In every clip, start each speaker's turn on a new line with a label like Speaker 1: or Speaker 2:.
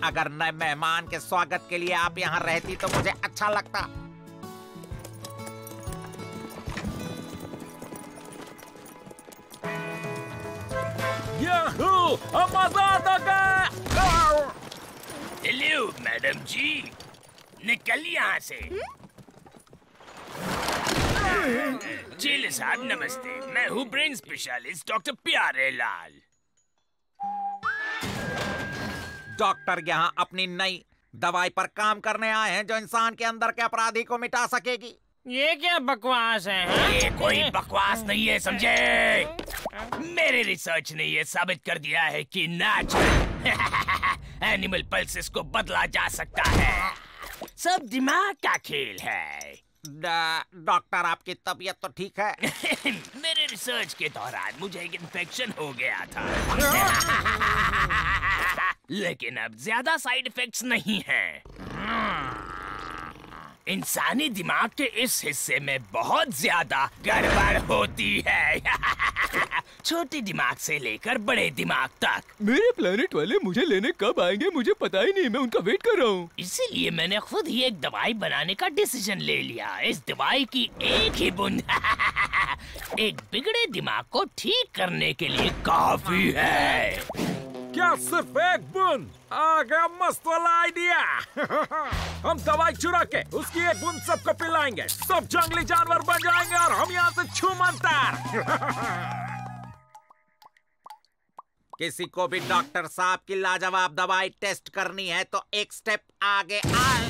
Speaker 1: अगर नए मेहमान के स्वागत के लिए आप यहाँ रहती तो मुझे अच्छा लगता।
Speaker 2: हेलो मैडम जी, निकल यहाँ से। चेले साहब नमस्ते, मैं हूँ ब्रेन स्पेशलिस्ट डॉक्टर प्यारे लाल।
Speaker 1: डॉक्टर यहाँ अपनी नई दवाई पर काम करने आए हैं जो इंसान के अंदर के अपराधी को मिटा सकेगी।
Speaker 3: ये क्या बकवास है?
Speaker 2: ये कोई बकवास नहीं है, समझे? मेरे रिसर्च ने ये साबित कर दिया है कि नेचुरल एनिमल पल्सेस को बदला जा सकता है। सब दिमाग का खेल है।
Speaker 1: डॉक्टर आपकी तबीयत तो ठीक है?
Speaker 2: मेरे रिसर्च के दौरान मुझे एक इन्फेक्शन हो गया था। लेकिन अब ज्यादा साइड इफेक्ट्स नहीं हैं। इंसानी दिमाग के इस हिस्से में बहुत ज्यादा गड़बड़ होती है। छोटे दिमाग से लेकर बड़े दिमाग तक।
Speaker 4: मेरे प्लेनेट वाले मुझे लेने कब आएंगे मुझे पता ही नहीं, मैं उनका वेट कर रहा हूँ।
Speaker 2: इसीलिए मैंने खुद ही एक दवाई बनाने का डिसीजन ले लिया। इस दवाई की एक ही बूंद एक बिगड़े दिमाग को ठीक करने के लिए काफी है।
Speaker 5: क्या सिर्फ एक बूंद? आ गया मस्त वाला आइडिया। हम दवाई चुरा के उसकी एक बूंद सबको पिलाएंगे, सब जंगली जानवर बन जाएंगे और हम यहाँ से छूमंतर।
Speaker 1: किसी को भी डॉक्टर साहब की लाजवाब दवाई टेस्ट करनी है तो एक स्टेप आगे आए।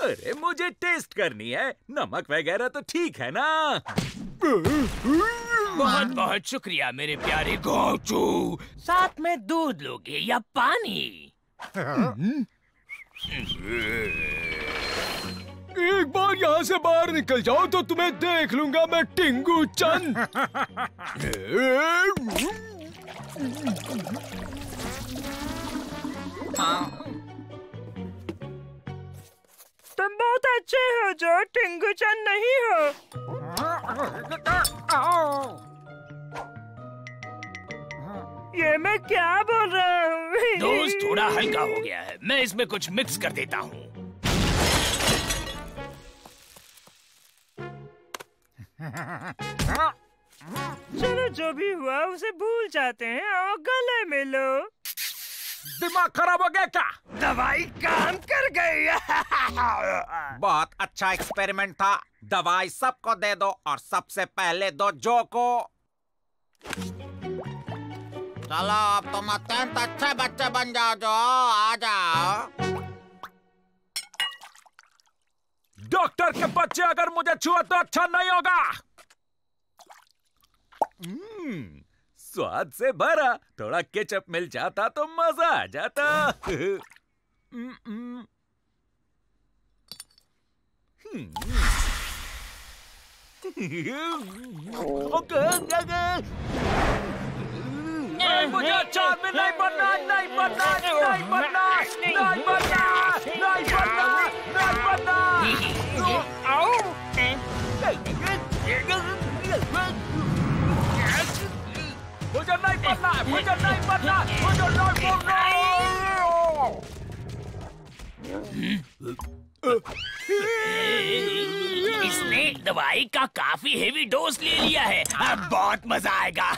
Speaker 5: अरे मुझे टेस्ट करनी है, नमक वगैरह तो ठीक है ना?
Speaker 2: बहुत बहुत शुक्रिया मेरे प्यारे गोचू। साथ में दूध लोगे या पानी?
Speaker 4: एक बार यहाँ से बाहर निकल जाओ तो तुम्हें देख लूंगा मैं, टिंगू चंद।
Speaker 3: तुम बहुत अच्छे हो जो टिंगू चंद नहीं हो। ये मैं क्या बोल रहा हूँ?
Speaker 2: डोज थोड़ा हल्का हो गया है, मैं इसमें कुछ मिक्स कर देता हूँ।
Speaker 3: चलो जो भी हुआ उसे भूल जाते हैं और गले मिलो।
Speaker 5: दिमाग खराब हो गया क्या?
Speaker 2: दवाई काम कर गई।
Speaker 1: बहुत अच्छा एक्सपेरिमेंट था। दवाई सबको दे दो और सबसे पहले दो जो को। चलो अब तुम अत्यंत अच्छे बच्चे बन जाओ जो, आ जाओ।
Speaker 5: डॉक्टर के बच्चे अगर मुझे छुआ तो अच्छा नहीं होगा। स्वाद से भरा, थोड़ा केचप मिल जाता तो मजा आ जाता। मुझे अचार में नहीं बनना, नहीं बनना, नहीं बनना, नहीं बनना, नहीं बनना, नहीं बनना। मुझे नहीं बनना, मुझे नहीं बनना, मुझे नहीं बनना।
Speaker 2: इसने दवाई का काफी हेवी डोज ले लिया है, अब बहुत मजा आएगा।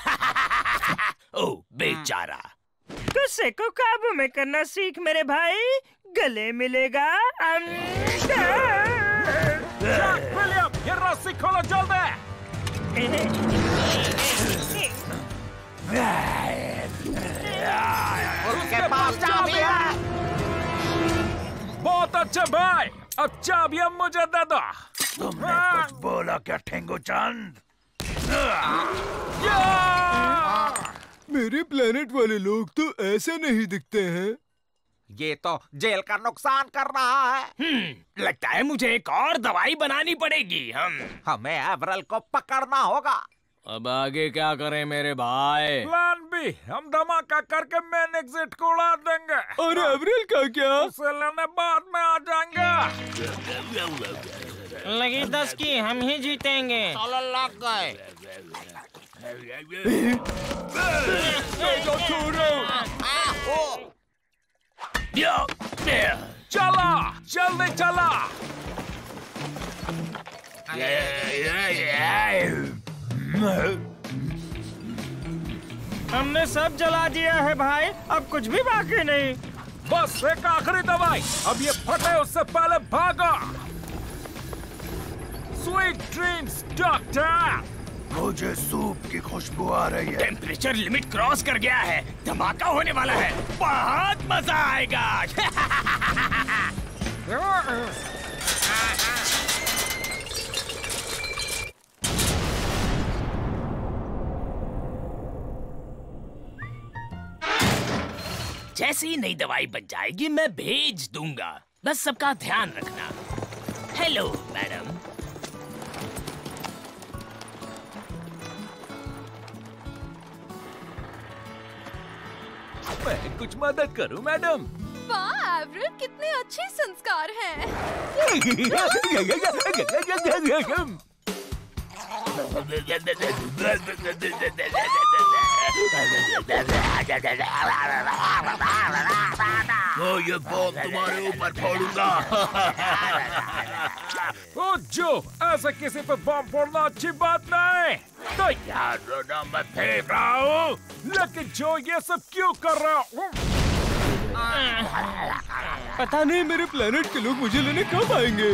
Speaker 2: ओह बेचारा।
Speaker 3: गुस्से को काबू में करना सीख मेरे भाई, गले मिलेगा।
Speaker 5: विलियम, ये रस्सी खोलो जल्दी।
Speaker 1: उसके पास चाबी है।
Speaker 5: बहुत अच्छे भाई, अब चाबियां मुझे दे दो।
Speaker 2: तुमने कुछ बोला क्या टिंगू चंद?
Speaker 4: मेरे प्लेनेट वाले लोग तो ऐसे नहीं दिखते हैं।
Speaker 1: ये तो जेल का नुकसान कर रहा है।
Speaker 2: लगता है मुझे एक और दवाई बनानी पड़ेगी।
Speaker 1: हमें एवरल को पकड़ना होगा।
Speaker 4: अब आगे क्या करें मेरे भाई?
Speaker 5: प्लान बी, हम धमाका करके मेन एग्जिट को उड़ा देंगे।
Speaker 4: और एवरल का क्या?
Speaker 5: उसे लेने बाद में आ जाएंगे।
Speaker 3: लगी 10 की, हम ही जीतेंगे।
Speaker 1: चलो लग गए।
Speaker 4: छोड़ो।
Speaker 5: चला, जल्दी चला।
Speaker 3: हमने सब जला दिया है भाई, अब कुछ भी बाकी नहीं।
Speaker 5: बस एक आखिरी दवाई, अब ये फटे उससे पहले भागो। Sweet dreams doctor.
Speaker 6: मुझे सूप की खुशबू आ रही है।
Speaker 2: टेम्परेचर लिमिट क्रॉस कर गया है, धमाका होने वाला है, बहुत मजा आएगा। जैसे ही नई दवाई बन जाएगी मैं भेज दूंगा, बस सबका ध्यान रखना। Hello madam.
Speaker 5: मैं कुछ मदद करूं मैडम?
Speaker 7: वाह एवरेल, कितने अच्छे संस्कार हैं।
Speaker 6: तो ये बॉम्ब तुम्हारे ऊपर फोड़ूंगा।
Speaker 5: ओ जो, ऐसे किसी पे बम फोड़ना अच्छी बात नहीं। तो
Speaker 6: यार रोना, मैं फेंक रहा हूँ।
Speaker 5: लेकिन जो ये सब क्यों कर रहा हूँ?
Speaker 4: पता नहीं मेरे प्लेनेट के लोग मुझे लेने कब आएंगे।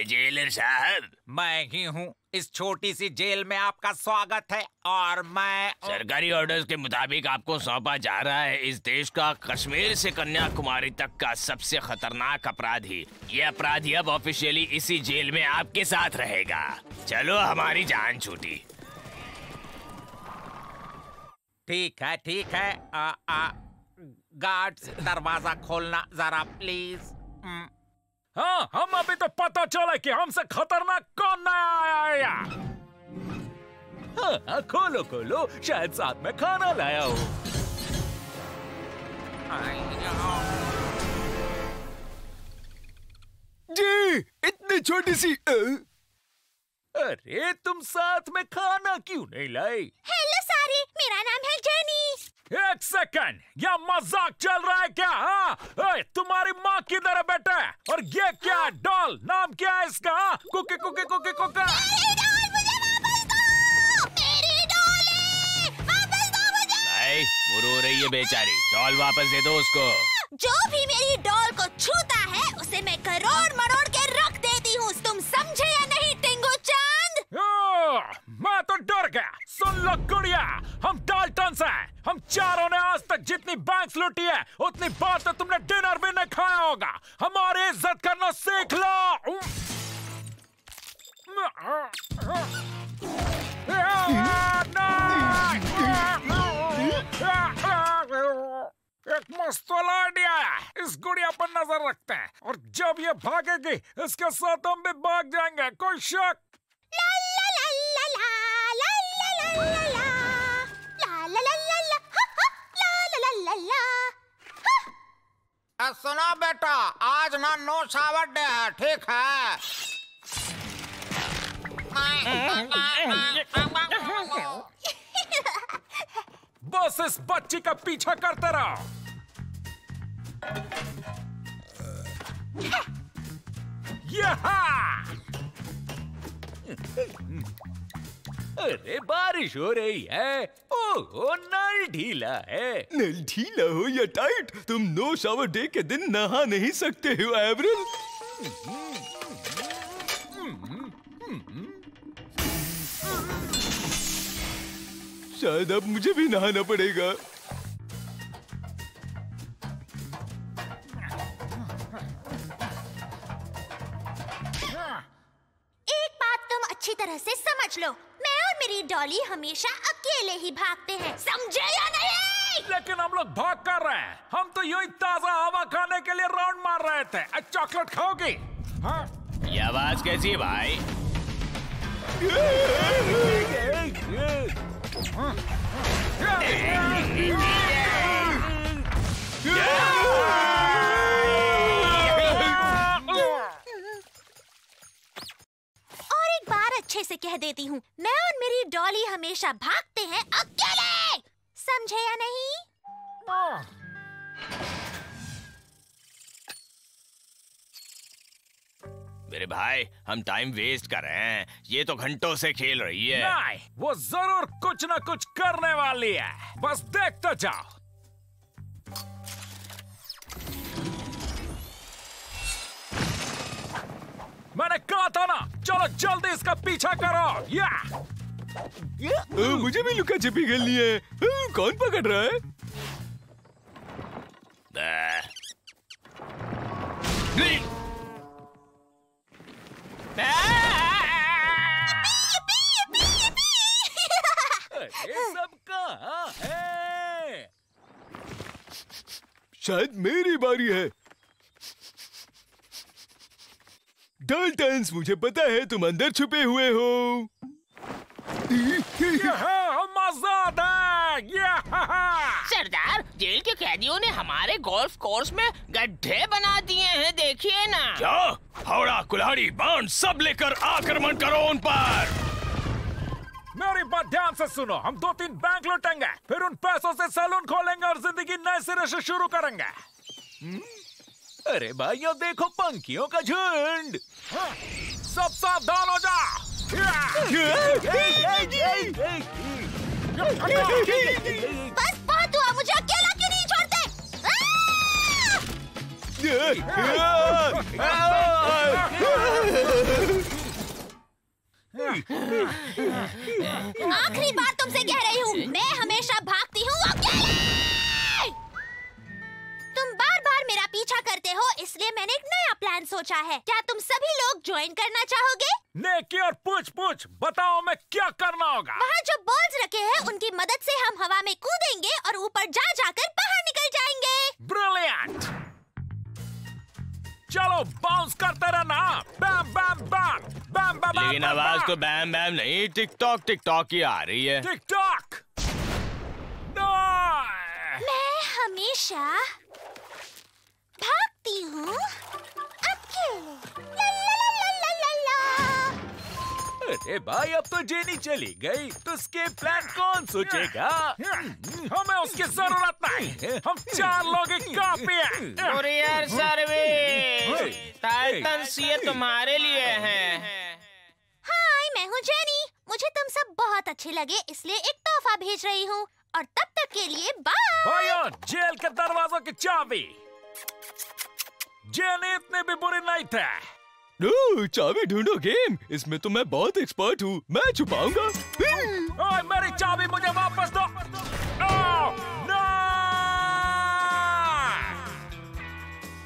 Speaker 2: जेलर साहब,
Speaker 1: मैं ही हूँ। इस छोटी सी जेल में आपका स्वागत है और मैं
Speaker 2: सरकारी ऑर्डर्स के मुताबिक आपको सौंपा जा रहा है इस देश का कश्मीर से कन्याकुमारी तक का सबसे खतरनाक अपराधी। ये अपराधी अब ऑफिशियली इसी जेल में आपके साथ रहेगा। चलो, हमारी जान छूटी।
Speaker 1: ठीक है। गार्ड्स, दरवाजा खोलना जरा प्लीज।
Speaker 5: हाँ, हम अभी तो पता चला कि हमसे खतरनाक कौन नया आया। हाँ, खोलो खोलो, शायद साथ में खाना लाया हो।
Speaker 4: जी, इतनी छोटी सी
Speaker 5: अरे तुम साथ में खाना क्यों नहीं लाई?
Speaker 7: हेलो सारी, मेरा नाम है जेनी।
Speaker 5: एक सेकंड, यह मजाक चल रहा है क्या? हाँ, तुम्हारी माँ किधर है बेटा? और ये क्या डॉल, नाम क्या है इसका? Cookie cookie cookie cookie.
Speaker 2: भाई, वो रो रही है बेचारी, डॉल वापस दे दो उसको।
Speaker 7: जो भी मेरी डॉल को छूता है उसे मैं करोड़ मरोड़ के रख देती हूँ। तुम समझे या नहीं टिंगू चांद?
Speaker 5: मैं तो डर गया। सुन लो गुड़िया, हम डाल्टन्स हैं। हम चारों ने आज तक जितनी बैंक्स लूटी है उतनी बार तो तुमने डिनर भी नहीं खाया होगा। हमारी इज्जत करना सीख लो। एक मस्त आइडिया है। इस गुड़िया पर नजर रखते हैं और जब ये भागेगी इसके साथ हम भी भाग जाएंगे। कोई शक?
Speaker 1: सुनो बेटा, आज ना नो शावर डे है, ठीक है?
Speaker 5: बस इस बच्ची का पीछा करते रहो। अरे बारिश हो रही है। ओहो, नल ढीला है।
Speaker 4: नल ढीला हो या टाइट, तुम नो शावर डे के दिन नहा नहीं सकते हो एवरेल। शायद अब मुझे भी नहाना पड़ेगा।
Speaker 7: एक बात तुम अच्छी तरह से समझ लो, मैं और मेरी डॉली हमेशा अकेले ही भागते हैं, समझे या नहीं?
Speaker 5: लेकिन हम लोग भाग कर रहे हैं। हम तो यूं ही ताजा हवा खाने के लिए राउंड मार रहे थे। चॉकलेट खाओगी? हाँ?
Speaker 2: ये आवाज कैसी है भाई?
Speaker 7: अच्छे से कह देती हूँ, मैं और मेरी डॉली हमेशा भागते हैं अकेले। समझे या नहीं?
Speaker 2: मेरे भाई, हम टाइम वेस्ट कर रहे हैं। ये तो घंटों से खेल रही है।
Speaker 5: नहीं, वो जरूर कुछ न कुछ करने वाली है। बस देखते जाओ। मैंने कहा था ना, चलो जल्दी इसका पीछा करो। या
Speaker 4: मुझे भी लुका छिपी खेलनी है। कौन पकड़ रहा है?
Speaker 5: ये सब कहाँ है?
Speaker 4: शायद मेरी बारी है। डाल्टन्स, मुझे पता है तुम अंदर छुपे हुए हो।
Speaker 5: मजा
Speaker 2: सरदार, जेल के कैदियों ने हमारे गोल्फ कोर्स में गड्ढे बना दिए हैं, देखिए ना।
Speaker 6: क्या? हावड़ा, कुल्हाड़ी, बाण सब लेकर आक्रमण करो उन पर।
Speaker 5: मेरी बात ध्यान से सुनो। हम 2-3 बैंक लूटेंगे, फिर उन पैसों से सैलून खोलेंगे और जिंदगी नए सिरे से शुरू करेंगे। अरे भाइयों, देखो पंखियों का झुंड। सब सावधान हो जाओ।
Speaker 7: बस बहुत हुआ, मुझे अकेला क्यों नहीं छोड़ते? आखिरी बार तुमसे कह रही हूँ, मैं हमेशा भागती हूँ अकेले। तुम बार बार मेरा पीछा करते हो, इसलिए मैंने एक नया प्लान सोचा है। क्या तुम सभी लोग ज्वाइन करना चाहोगे?
Speaker 5: नेकी और पूछ बताओ, मैं क्या करना होगा?
Speaker 7: वहाँ जो बॉल्स रखे हैं, उनकी मदद से हम हवा में कूदेंगे और ऊपर जाकर बाहर निकल जाएंगे।
Speaker 5: ब्रिलियंट! चलो बाउंस करते रहना। बैम बैम बैम बैम बैम।
Speaker 2: लेकिन आवाज तो बैम बैम नहीं, टिक टॉक की आ रही है।
Speaker 5: Tick tock.
Speaker 7: मैं हमेशा भागती हूँ अकेले। ला ला ला ला ला।
Speaker 5: अरे भाई, अब तो जेनी चली गई, तो उसके प्लान कौन सोचेगा? हमें उसकी जरूरत नहीं। हम 4 लोग ही काफी हैं।
Speaker 2: कुरियर सर्विस, टाइटन्स ये तुम्हारे लिए हैं।
Speaker 7: हाय, मैं हूँ जेनी। मुझे तुम सब बहुत अच्छे लगे, इसलिए एक तोहफा भेज रही हूँ। और तब तक के लिए बाय।
Speaker 5: भाइयों, जेल के दरवाजों की चाबी। जेनी इतनी भी बुरी नहीं थे।
Speaker 4: चाबी ढूंढो गेम, इसमें तो मैं बहुत एक्सपर्ट हूँ। मैं छुपाऊंगा।
Speaker 5: ओए, मेरी चाबी मुझे वापस दो।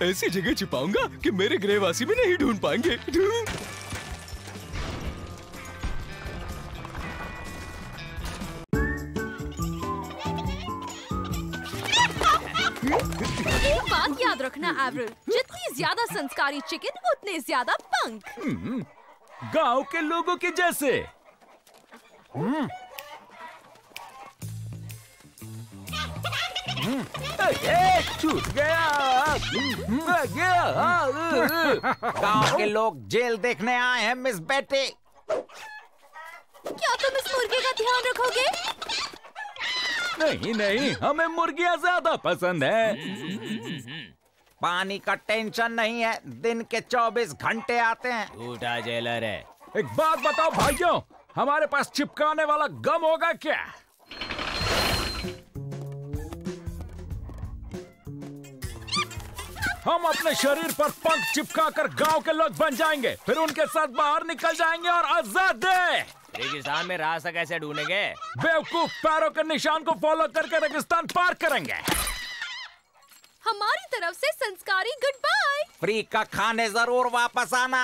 Speaker 4: ऐसी जगह छुपाऊंगा कि मेरे गृहवासी भी नहीं ढूंढ पाएंगे।
Speaker 8: एक बात याद रखना एवरेल, जितनी ज्यादा संस्कारी चिकन उतने ज्यादा पंख।
Speaker 5: गांव के लोगों के जैसे। छूट गया।
Speaker 1: गांव के लोग जेल देखने आए हैं मिस बेटी।
Speaker 8: क्या तुम इस मुर्गे का ध्यान रखोगे?
Speaker 5: नहीं, हमें मुर्गियाँ ज्यादा पसंद है।
Speaker 1: पानी का टेंशन नहीं है, दिन के 24 घंटे आते हैं।
Speaker 2: झूठा जेलर है।
Speaker 5: एक बात बताओ भाइयों, हमारे पास चिपकाने वाला गम होगा क्या? हम अपने शरीर पर पंख चिपकाकर गांव के लोग बन जाएंगे, फिर उनके साथ बाहर निकल जाएंगे और आजाद है।
Speaker 2: रेगिस्तान में रास्ता कैसे ढूंढेंगे?
Speaker 5: बेवकूफ, पैरों के निशान को फॉलो करके रेगिस्तान पार करेंगे।
Speaker 8: हमारी तरफ से संस्कारी गुड बाय।
Speaker 1: फ्री का खाने जरूर वापस आना।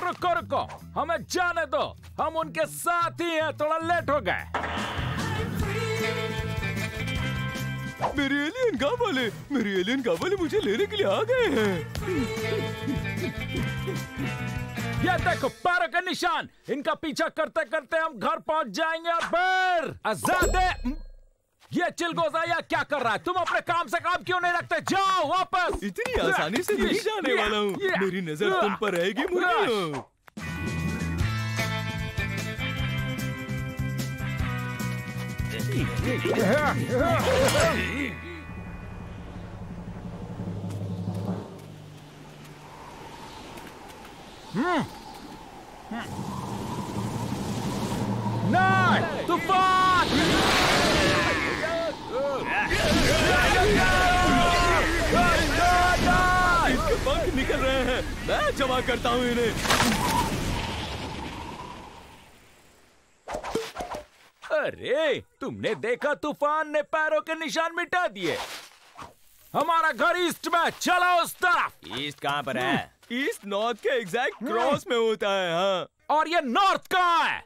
Speaker 5: रुको, हमें जाने दो, हम उनके साथ ही हैं। थोड़ा लेट हो गए।
Speaker 4: मेरे एलियन गांव वाले मुझे लेने के लिए आ गए हैं।
Speaker 5: ये देखो पैरों का निशान। इनका पीछा करते करते हम घर पहुंच जाएंगे और फिर आजाद है। ये चिलगोजा या क्या कर रहा है? तुम अपने काम से काम क्यों नहीं रखते? जाओ वापस।
Speaker 4: इतनी आसानी से नहीं जाने वाला हूँ। मेरी नजर तुम पर रहेगी मुर्गियों।
Speaker 5: नहीं, तूफान!
Speaker 4: इनके पंख निकल रहे हैं। मैं जमा करता हूँ इन्हें।
Speaker 5: अरे, तुमने देखा तूफान ने पैरों के निशान मिटा दिए। हमारा घर ईस्ट में, चलो उस तरफ।
Speaker 2: ईस्ट कहाँ पर है?
Speaker 4: ईस्ट नॉर्थ के एग्जैक्ट क्रॉस में होता है। हाँ।
Speaker 5: और ये नॉर्थ कहाँ है?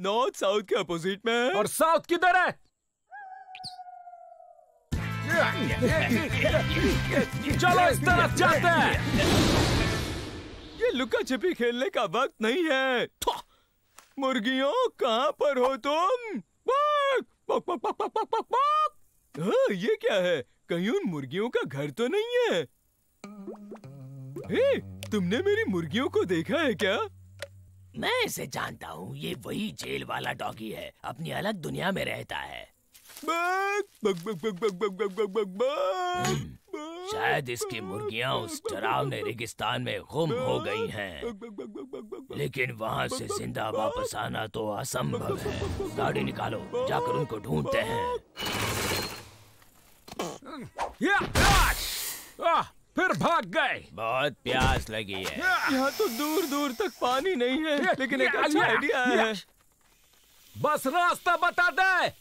Speaker 4: नॉर्थ साउथ के अपोजिट में है।
Speaker 5: और साउथ किधर है? चलो इस तरफ जाते हैं।
Speaker 4: ये लुका छिपी खेलने का वक्त नहीं है। मुर्गियों, कहाँ पर हो तुम? हाँ, ये क्या है? कहीं उन मुर्गियों का घर तो नहीं है? हे, तुमने मेरी मुर्गियों को देखा है क्या?
Speaker 2: मैं इसे जानता हूँ। ये वही जेल वाला डॉगी है। अपनी अलग दुनिया में रहता है। शायद इसकी मुर्गियाँ उस डरावने रेगिस्तान में गुम हो गई हैं। लेकिन वहाँ से जिंदा वापस आना तो असंभव है। गाड़ी निकालो, जाकर उनको ढूंढते हैं।
Speaker 5: फिर भाग गए।
Speaker 2: बहुत प्यास लगी है।
Speaker 4: यहाँ तो दूर दूर तक पानी नहीं है, लेकिन एक अच्छा आइडिया है।
Speaker 5: बस रास्ता बता दे।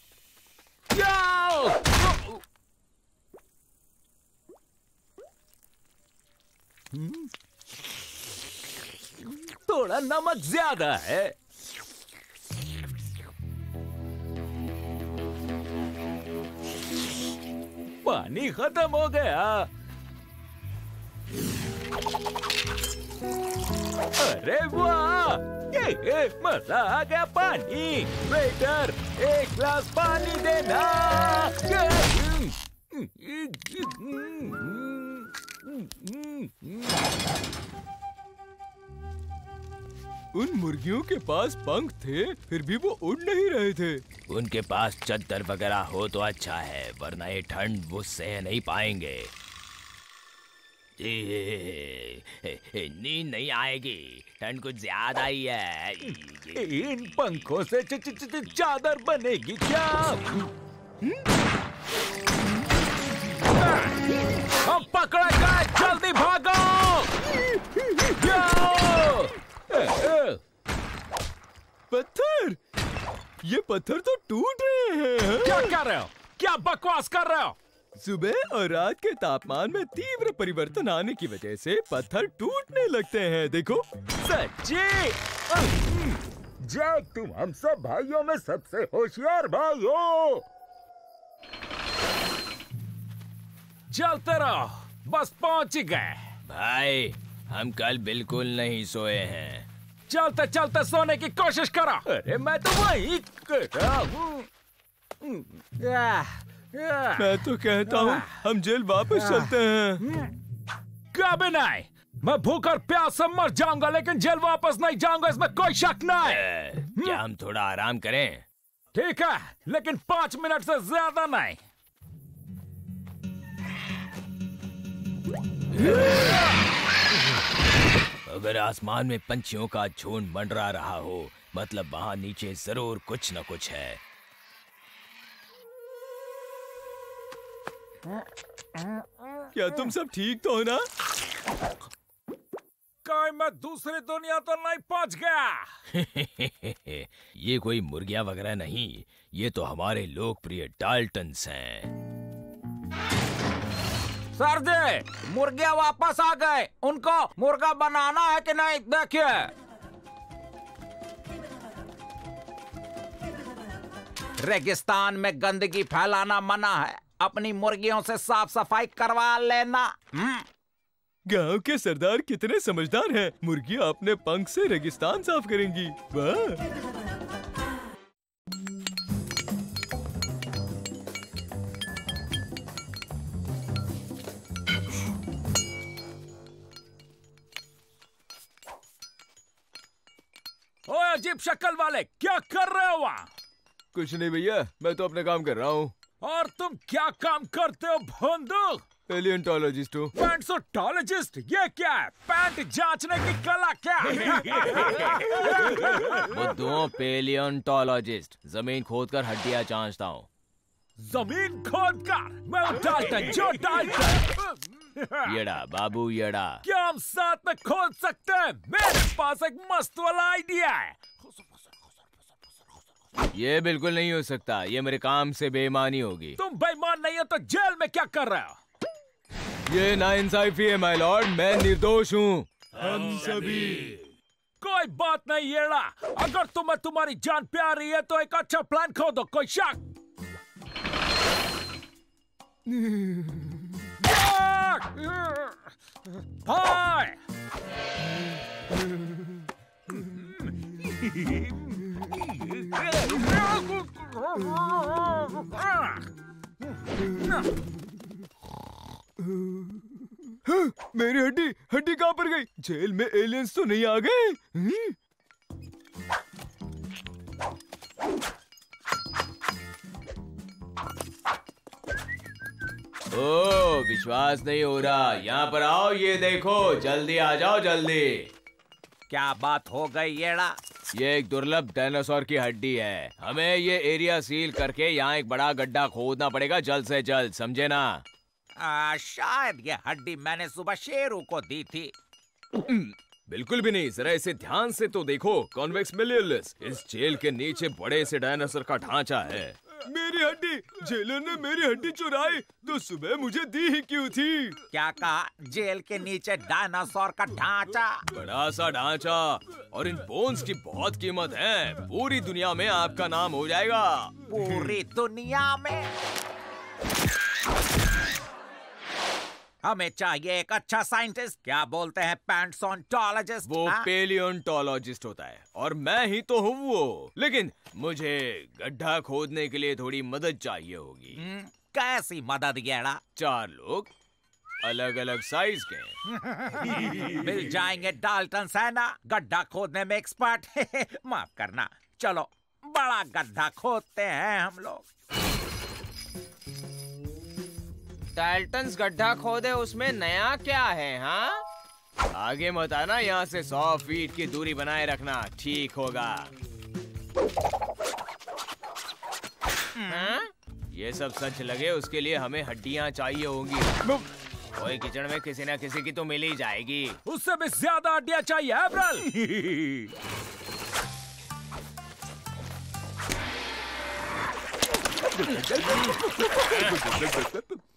Speaker 5: थोड़ा नमक ज्यादा है। पानी खत्म हो गया। अरे वाह, ये मजा आ गया। पानी वेटर, एक गिलास पानी देना।
Speaker 4: उन मुर्गियों के पास पंख थे, फिर भी वो उड़ नहीं रहे थे।
Speaker 2: उनके पास चद्दर वगैरह हो तो अच्छा है, वरना ये ठंड वो सह नहीं पाएंगे। नींद नहीं आएगी, ठंड कुछ ज्यादा ही है।
Speaker 5: इन पंखों से चादर बनेगी क्या? हम पकड़े गए, जल्दी भागो।
Speaker 4: पत्थर, ये पत्थर तो टूट रहे हैं।
Speaker 5: क्या कर रहे हो? क्या बकवास कर रहे हो?
Speaker 4: सुबह और रात के तापमान में तीव्र परिवर्तन आने की वजह से पत्थर टूटने लगते हैं। देखो।
Speaker 5: सच्ची? जैक, तुम हम सब भाइयों में सबसे होशियार भाई हो। चलते रहो, बस पहुंच ही गए।
Speaker 2: भाई, हम कल बिल्कुल नहीं सोए हैं।
Speaker 5: चलते चलते सोने की कोशिश करो। अरे मैं तो वही कर रहा हूँ।
Speaker 4: मैं तो कहता हूँ हम जेल वापस चलते हैं।
Speaker 5: कभी नहीं। मैं भूख और प्यास से मर जाऊंगा, लेकिन जेल वापस नहीं जाऊंगा, इसमें कोई शक नहीं।
Speaker 2: क्या हम थोड़ा आराम करें?
Speaker 5: ठीक है, लेकिन 5 मिनट से ज्यादा नहीं।
Speaker 2: अगर आसमान में पंछियों का झुंड मंडरा रहा हो, मतलब वहाँ नीचे जरूर कुछ न कुछ है।
Speaker 4: क्या तुम सब ठीक तो हो ना?
Speaker 5: कहीं मैं दूसरी दुनिया तो नहीं पहुंच गया?
Speaker 2: ये कोई मुर्गियां वगैरह नहीं, ये तो हमारे लोकप्रिय डाल्टन्स हैं।
Speaker 1: सर जी, मुर्गियां वापस आ गए। उनको मुर्गा बनाना है कि नहीं, देखिए। रेगिस्तान में गंदगी फैलाना मना है। अपनी मुर्गियों से साफ सफाई करवा लेना।
Speaker 4: गांव के सरदार कितने समझदार हैं। मुर्गियां अपने पंख से रेगिस्तान साफ करेंगी। वाह।
Speaker 5: अजीब शक्ल वाले, क्या कर रहे हो वहाँ?
Speaker 4: कुछ नहीं भैया, मैं तो अपना काम कर रहा हूँ।
Speaker 5: और तुम क्या काम करते हो भोंदू?
Speaker 4: एलियंटोलॉजिस्ट हूँ।
Speaker 5: पैंटोलॉजिस्ट? ये क्या है? पैंट जांचने की कला क्या?
Speaker 4: बुद्धुओं, पेलियंटोलॉजिस्ट, जमीन खोदकर हड्डियाँ जांचता हूँ।
Speaker 5: जमीन खोदकर? मैं डाल्टन, जो डाल्टन।
Speaker 4: येड़ा बाबू येड़ा।
Speaker 5: क्या हम साथ में खोद सकते हैं? मेरे पास एक मस्त वाला आइडिया है।
Speaker 4: ये बिल्कुल नहीं हो सकता, ये मेरे काम से बेईमानी होगी।
Speaker 5: तुम बेईमान नहीं हो तो जेल में क्या कर रहे हो?
Speaker 4: ये नाइंसाफी है माय लॉर्ड, मैं निर्दोष हूँ। हम सभी।
Speaker 5: कोई बात नहीं येड़ा, अगर तुम्हें तुम्हारी जान प्यारी है तो एक अच्छा प्लान खोदो, कोई शक? हाय!
Speaker 4: मेरी हड्डी कहाँ पर गई? जेल में एलियंस तो नहीं आ गए? ओ, विश्वास नहीं हो रहा। यहाँ पर आओ, ये देखो, जल्दी आ जाओ, जल्दी।
Speaker 1: क्या बात हो गई येड़ा?
Speaker 4: ये एक दुर्लभ डायनासोर की हड्डी है। हमें ये एरिया सील करके यहाँ एक बड़ा गड्ढा खोदना पड़ेगा, जल्द से जल्द, समझे ना?
Speaker 1: शायद ये हड्डी मैंने सुबह शेरू को दी थी।
Speaker 4: बिल्कुल भी नहीं, जरा इसे ध्यान से तो देखो। कॉन्वेक्स मिलियलिस, इस जेल के नीचे बड़े से डायनासोर का ढांचा है। मेरी हड्डी, जेलर ने मेरी हड्डी चुराई तो सुबह मुझे दी ही क्यों थी?
Speaker 1: क्या कहा? जेल के नीचे डायनासोर का ढांचा?
Speaker 4: बड़ा सा ढांचा, और इन बोन्स की बहुत कीमत है। पूरी दुनिया में आपका नाम हो जाएगा।
Speaker 1: पूरी दुनिया में? हमें चाहिए एक अच्छा साइंटिस्ट। क्या बोलते हैं पैंटोलॉजिस्ट?
Speaker 4: वो पेलियंटोलॉजिस्ट होता है और मैं ही तो हूँ वो। लेकिन मुझे गड्ढा खोदने के लिए थोड़ी मदद चाहिए होगी।
Speaker 1: कैसी मदद येड़ा?
Speaker 4: 4 लोग अलग अलग साइज के
Speaker 1: मिल जाएंगे डाल्टन सेना, गड्ढा खोदने में एक्सपर्ट। माफ करना, चलो बड़ा गड्ढा खोदते हैं हम लोग।
Speaker 4: डाल्टन्स गड्ढा खोदे, उसमें नया क्या है? हाँ, आगे मत आना, यहाँ से 100 फीट की दूरी बनाए रखना, ठीक होगा? हाँ? ये सब सच लगे उसके लिए हमें हड्डियाँ चाहिए होंगी। कोई किचन में किसी ना किसी की तो मिल ही जाएगी।
Speaker 5: उससे भी ज्यादा हड्डियाँ चाहिए अप्रैल।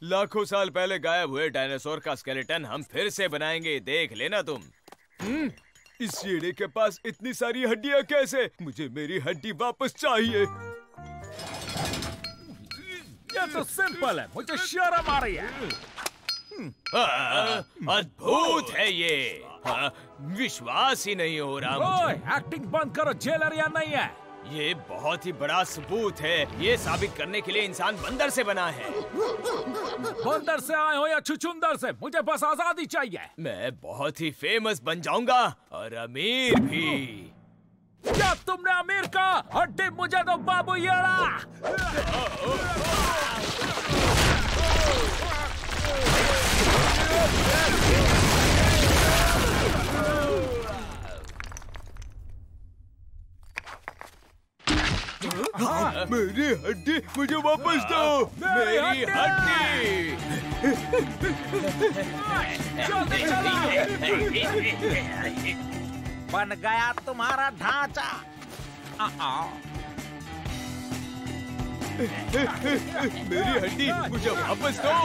Speaker 4: लाखों साल पहले गायब हुए डायनासोर का स्केलेटन हम फिर से बनाएंगे, देख लेना तुम। इस शेरे के पास इतनी सारी हड्डियां कैसे? मुझे मेरी हड्डी वापस चाहिए।
Speaker 5: ये तो सिंपल है, मुझे शर्म आ रही है।
Speaker 4: अद्भुत है ये। विश्वास ही नहीं हो रहा मुझे।
Speaker 5: एक्टिंग बंद करो, जेलर या नहीं है।
Speaker 4: ये बहुत ही बड़ा सबूत है। ये साबित करने के लिए इंसान बंदर से बना है।
Speaker 5: बंदर से आए हो या छुछुंदर से, मुझे बस आजादी चाहिए।
Speaker 4: मैं बहुत ही फेमस बन जाऊंगा और अमीर भी।
Speaker 5: क्या तुमने अमीर का? हड्डी मुझे दो बाबू येड़ा।
Speaker 4: मेरी हड्डी मुझे वापस दो। मेरी हड्डी।
Speaker 1: बन गया तुम्हारा ढांचा।
Speaker 4: मेरी हड्डी मुझे वापस दो।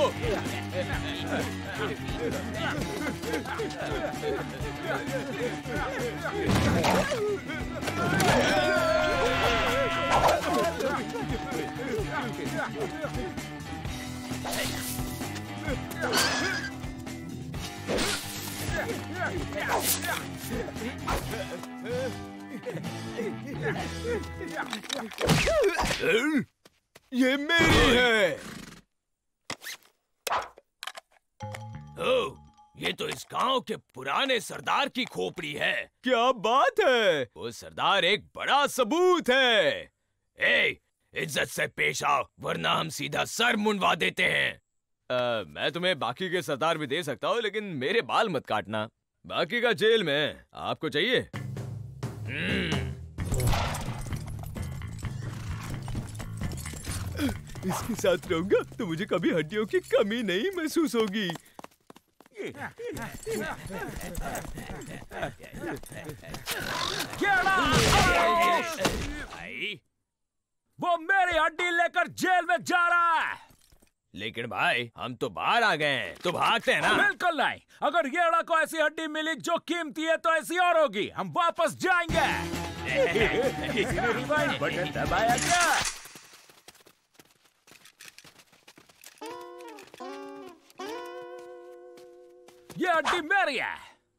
Speaker 4: ये मेरी है।
Speaker 2: ओह,
Speaker 6: ये तो इस गांव के पुराने सरदार की खोपड़ी है।
Speaker 4: क्या बात है, वो सरदार एक बड़ा सबूत है।
Speaker 6: ए, इज्जत से पेश आओ वरना हम सीधा सर मुंडवा देते हैं।
Speaker 4: मैं तुम्हें बाकी के सरदार भी दे सकता हूँ, लेकिन मेरे बाल मत काटना। बाकी का जेल में, आपको चाहिए? इसके साथ रहूंगा तो मुझे कभी हड्डियों की कमी नहीं महसूस होगी।
Speaker 5: वो मेरी हड्डी लेकर जेल में जा रहा है।
Speaker 6: लेकिन भाई हम तो बाहर आ गए हैं, तो भागते हैं ना?
Speaker 5: बिल्कुल नहीं। अगर येड़ा को ऐसी हड्डी मिली जो कीमती है तो ऐसी और होगी। हम वापस जाएंगे। किसी ने रिवाइंड बटन दबाया क्या? ये हड्डी मेरी है।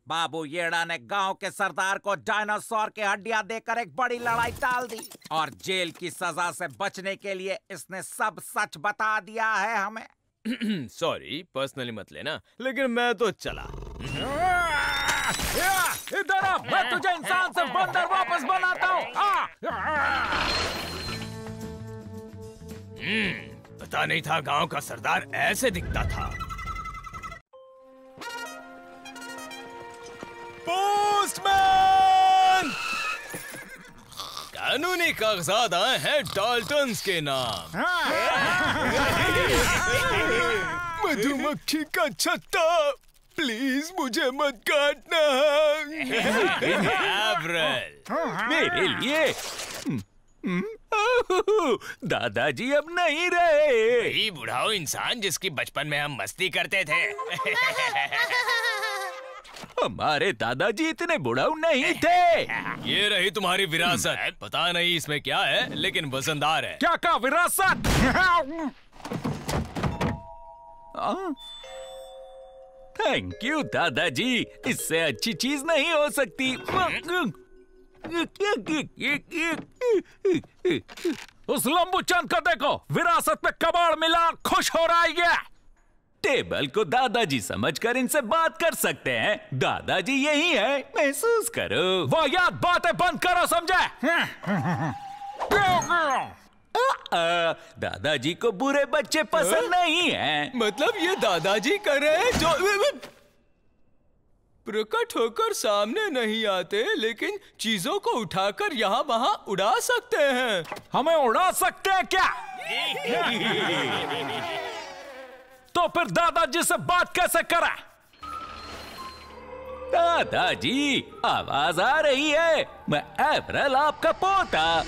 Speaker 5: बाबू येड़ा ने गांव के सरदार को डायनासोर के हड्डियां देकर एक बड़ी लड़ाई टाल दी और जेल की सजा से बचने के लिए इसने सब सच बता दिया है हमें।
Speaker 4: सॉरी, पर्सनली मत लेना, लेकिन मैं तो चला।
Speaker 5: इधर आ, मैं तुझे इंसान से बंदर वापस बनाता हूँ।
Speaker 6: पता नहीं था गांव का सरदार ऐसे दिखता था।
Speaker 4: पोस्टमैन! कानूनी कागजात आए हैं डाल्टन्स के नाम। मधुमक्खी का छत्ता, प्लीज मुझे मत काटना।
Speaker 5: मेरे लिए दादाजी अब नहीं रहे।
Speaker 6: वही बुढ़ाओ इंसान जिसकी बचपन में हम मस्ती करते थे।
Speaker 5: हमारे दादाजी इतने बुढ़ाऊ नहीं थे।
Speaker 6: ये रही तुम्हारी विरासत। पता नहीं इसमें क्या है, लेकिन वजनदार है।
Speaker 5: क्या कहा विरासत? थैंक यू दादाजी, इससे अच्छी चीज नहीं हो सकती। उस लंबू चंद को देखो, विरासत पे कबाड़ मिला, खुश हो रहा है ये। टेबल को दादाजी समझकर इनसे बात कर सकते हैं। दादाजी यही है, महसूस करो। वो याद बातें बंद करो, समझे? दादाजी को बुरे बच्चे पसंद नहीं हैं।
Speaker 4: मतलब ये दादाजी कर रहे हैं जो प्रकट होकर सामने नहीं आते, लेकिन चीजों को उठाकर यहाँ वहाँ उड़ा सकते हैं।
Speaker 5: हमें उड़ा सकते हैं क्या? तो फिर दादाजी से बात कैसे करा? दादाजी, आवाज आ रही है। मैं एवरेल, आपका पोता।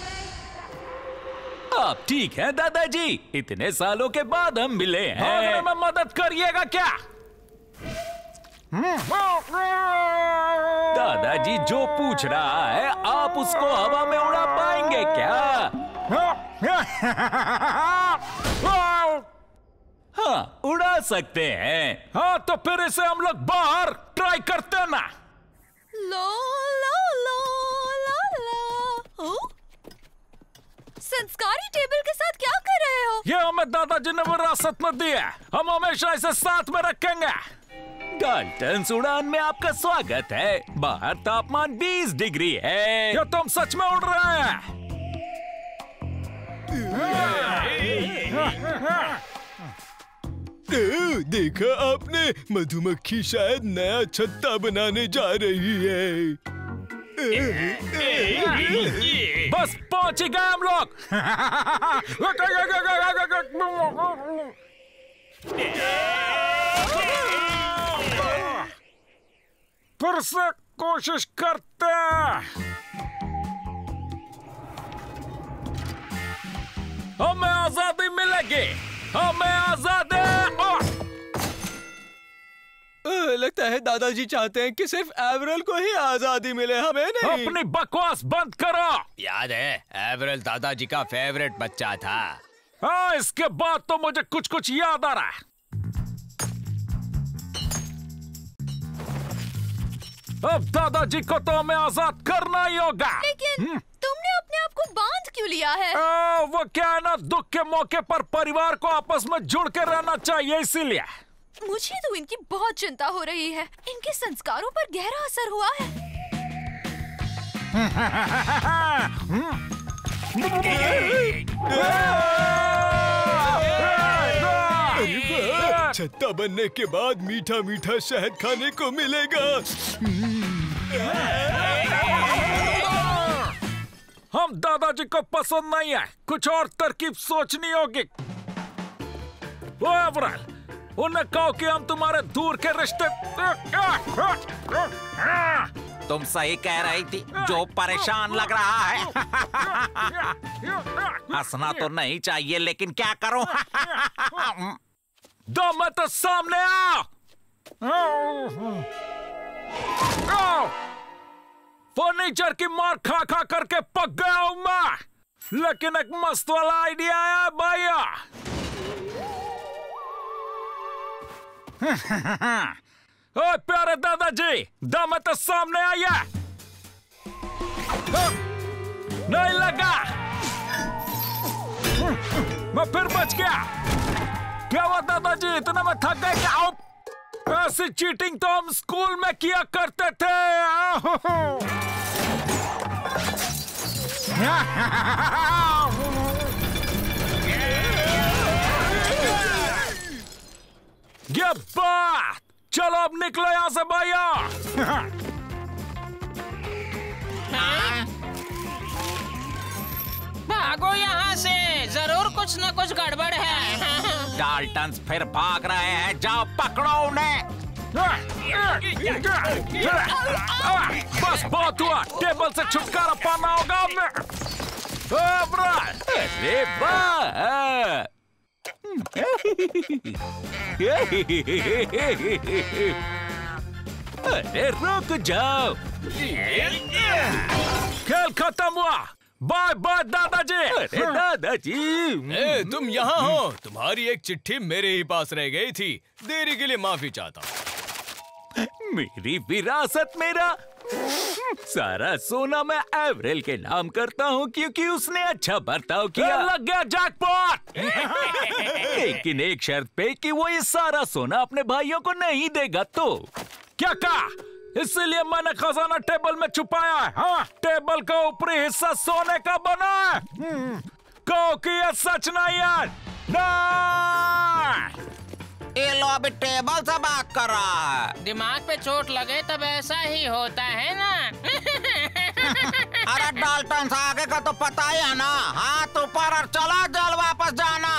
Speaker 5: आप ठीक हैं दादाजी? इतने सालों के बाद हम मिले हैं। भागने में मदद करिएगा क्या? दादाजी जो पूछ रहा है, आप उसको हवा में उड़ा पाएंगे क्या? हाँ, उड़ा सकते हैं। हाँ, तो फिर इसे हम लोग बाहर ट्राई करते हैं ना।
Speaker 8: लो लो लो लो लो। संस्कारी टेबल के साथ क्या कर रहे हो?
Speaker 5: ये हमें दादाजी ने विरासत में दी है। हम हमेशा इसे साथ में रखेंगे। डाल्टन्स उड़ान में आपका स्वागत है। बाहर तापमान 20 डिग्री है। क्या तुम सच में उड़ रहे हैं?
Speaker 4: देखा आपने, मधुमक्खी शायद नया छत्ता बनाने जा रही है।
Speaker 5: बस पहुंच ही गए हम लोग। फिर से कोशिश करते हैं। हमें आजादी मिलेगी, हमें आजादी।
Speaker 4: लगता है दादाजी चाहते हैं कि सिर्फ एवरेल को ही आजादी मिले, हमें नहीं।
Speaker 5: अपनी बकवास बंद करो।
Speaker 6: याद है, एवरेल दादाजी का फेवरेट बच्चा था।
Speaker 5: हाँ, इसके बाद तो मुझे कुछ कुछ याद आ रहा है। अब दादाजी को तो हमें आजाद करना ही होगा।
Speaker 8: लेकिन तुमने अपने आप को बांध क्यों लिया है?
Speaker 5: वो क्या है ना, दुख के मौके पर परिवार को आपस में जुड़ के रहना चाहिए, इसीलिए।
Speaker 8: मुझे तो इनकी बहुत चिंता हो रही है। इनके संस्कारों पर गहरा असर हुआ है।
Speaker 4: छत्ता बनने के बाद मीठा मीठा शहद खाने को मिलेगा।
Speaker 5: हम दादाजी को पसंद नहीं है, कुछ और तरकीब सोचनी होगी। ओ एवरेल, उन्हें कहो कि हम तुम्हारे दूर के रिश्ते।
Speaker 1: तुम सही कह रही थी, जो परेशान लग रहा है। हंसना तो नहीं चाहिए, लेकिन क्या करूं?
Speaker 5: दो मत तो सामने आओ। फर्नीचर की मार खा खा करके पक गया हूं मैं, लेकिन एक मस्त वाला आइडिया आया भैया। ओए प्यारे दादाजी, दम तो सामने आइए। नहीं लगा, मैं फिर बच गया। क्या हुआ दादाजी, इतना मैं थक गए क्या? ऐसी चीटिंग तो हम स्कूल में किया करते थे। ये बात, चलो अब निकलो यहाँ से भैया।
Speaker 9: भागो यहाँ से, जरूर कुछ न कुछ गड़बड़ है।
Speaker 1: डाल्टन्स फिर भाग रहे हैं, जाओ पकड़ो उन्हें।
Speaker 5: बस बहुत हुआ, टेबल से छुटकारा पाना होगा हमें। अरे वाह, अरे रुक जाओ, खेल खत्म हुआ। बाय बाय दादाजी। अरे दादाजी,
Speaker 4: ए, तुम यहाँ हो। तुम्हारी एक चिट्ठी मेरे ही पास रह गई थी, देरी के लिए माफी चाहता हूँ।
Speaker 5: मेरी विरासत, मेरा सारा सोना मैं एवरेल के नाम करता हूँ, क्योंकि उसने अच्छा बर्ताव किया। लग गया जैकपॉट। लेकिन एक शर्त पे कि वो ये सारा सोना अपने भाइयों को नहीं देगा। तो क्या कहा? इसीलिए मैंने खजाना टेबल में छुपाया है। हाँ, टेबल का ऊपरी हिस्सा सोने का बना है। कहो कि ये सच नहीं है। नहीं।
Speaker 1: ये लो, अभी टेबल से बात कर रहा है।
Speaker 9: दिमाग पे चोट लगे तब ऐसा ही होता है ना।
Speaker 1: अरे डाल्टन, आगे का तो पता ही है ना। हाथ ऊपर और चला, जल वापस जाना।